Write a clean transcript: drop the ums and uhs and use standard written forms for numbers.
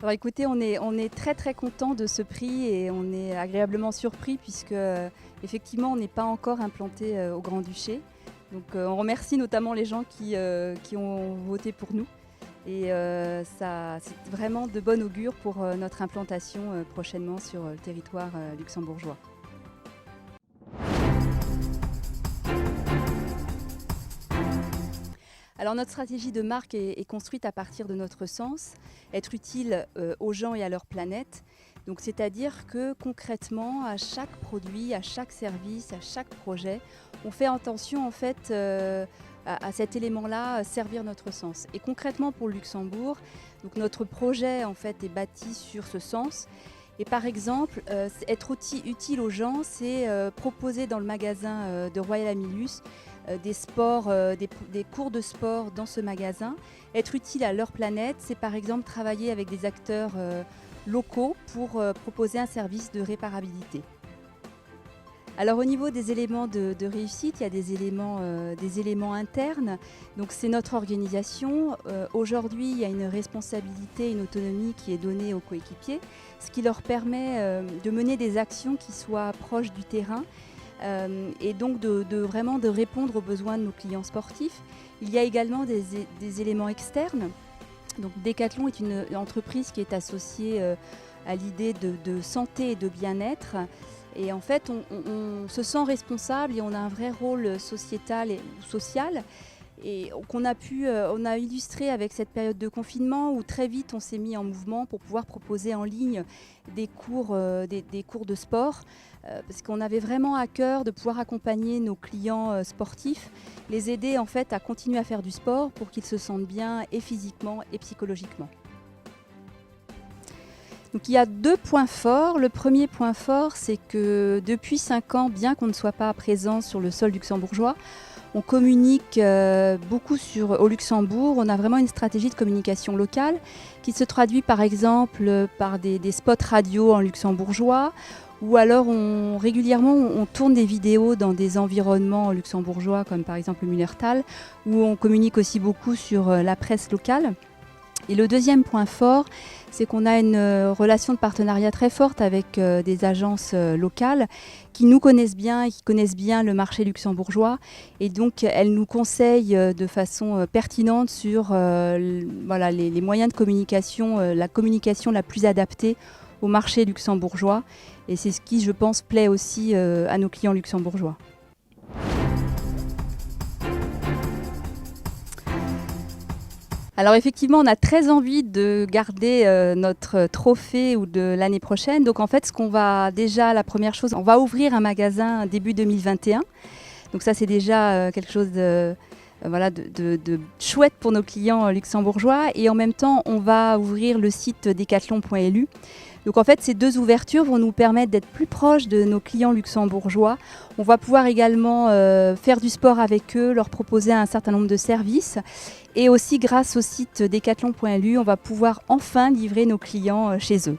Alors écoutez, on est très très content de ce prix et on est agréablement surpris puisque effectivement on n'est pas encore implanté au Grand-Duché. Donc on remercie notamment les gens qui ont voté pour nous et ça c'est vraiment de bon augure pour notre implantation prochainement sur le territoire luxembourgeois. Alors notre stratégie de marque est construite à partir de notre sens, être utile aux gens et à leur planète. Donc c'est-à-dire que concrètement, à chaque produit, à chaque service, à chaque projet, on fait attention en fait à cet élément-là, servir notre sens. Et concrètement pour le Luxembourg, donc notre projet en fait est bâti sur ce sens. Et par exemple, être utile aux gens, c'est proposer dans le magasin de Royal Amilus des sports, des cours de sport dans ce magasin. Être utile à leur planète, c'est par exemple travailler avec des acteurs locaux pour proposer un service de réparabilité. Alors au niveau des éléments de réussite, il y a des éléments internes. Donc c'est notre organisation. Aujourd'hui, il y a une responsabilité, une autonomie qui est donnée aux coéquipiers, ce qui leur permet de mener des actions qui soient proches du terrain et donc vraiment de répondre aux besoins de nos clients sportifs. Il y a également des éléments externes. Donc Decathlon est une entreprise qui est associée à l'idée de santé et de bien-être. Et en fait, on se sent responsable et on a un vrai rôle sociétal ou social. Et qu'on on a illustré avec cette période de confinement où très vite on s'est mis en mouvement pour pouvoir proposer en ligne des cours de sport parce qu'on avait vraiment à cœur de pouvoir accompagner nos clients sportifs, les aider en fait à continuer à faire du sport pour qu'ils se sentent bien et physiquement et psychologiquement. Donc il y a deux points forts. Le premier point fort, c'est que depuis 5 ans, bien qu'on ne soit pas présent sur le sol luxembourgeois, on communique beaucoup au Luxembourg. On a vraiment une stratégie de communication locale qui se traduit par exemple par des spots radio en luxembourgeois ou alors régulièrement on tourne des vidéos dans des environnements luxembourgeois comme par exemple le Mullertal où on communique aussi beaucoup sur la presse locale. Et le deuxième point fort, c'est qu'on a une relation de partenariat très forte avec des agences locales qui nous connaissent bien et qui connaissent bien le marché luxembourgeois. Et donc, elles nous conseillent de façon pertinente sur voilà, les moyens de communication, la communication la plus adaptée au marché luxembourgeois. Et c'est ce qui, je pense, plaît aussi à nos clients luxembourgeois. Alors effectivement, on a très envie de garder notre trophée ou de l'année prochaine. Donc en fait, la première chose, on va ouvrir un magasin début 2021. Donc ça, c'est déjà quelque chose de chouette pour nos clients luxembourgeois. Et en même temps, on va ouvrir le site decathlon.lu. Donc en fait, ces deux ouvertures vont nous permettre d'être plus proches de nos clients luxembourgeois. On va pouvoir également faire du sport avec eux, leur proposer un certain nombre de services. Et aussi grâce au site decathlon.lu, on va pouvoir enfin livrer nos clients chez eux.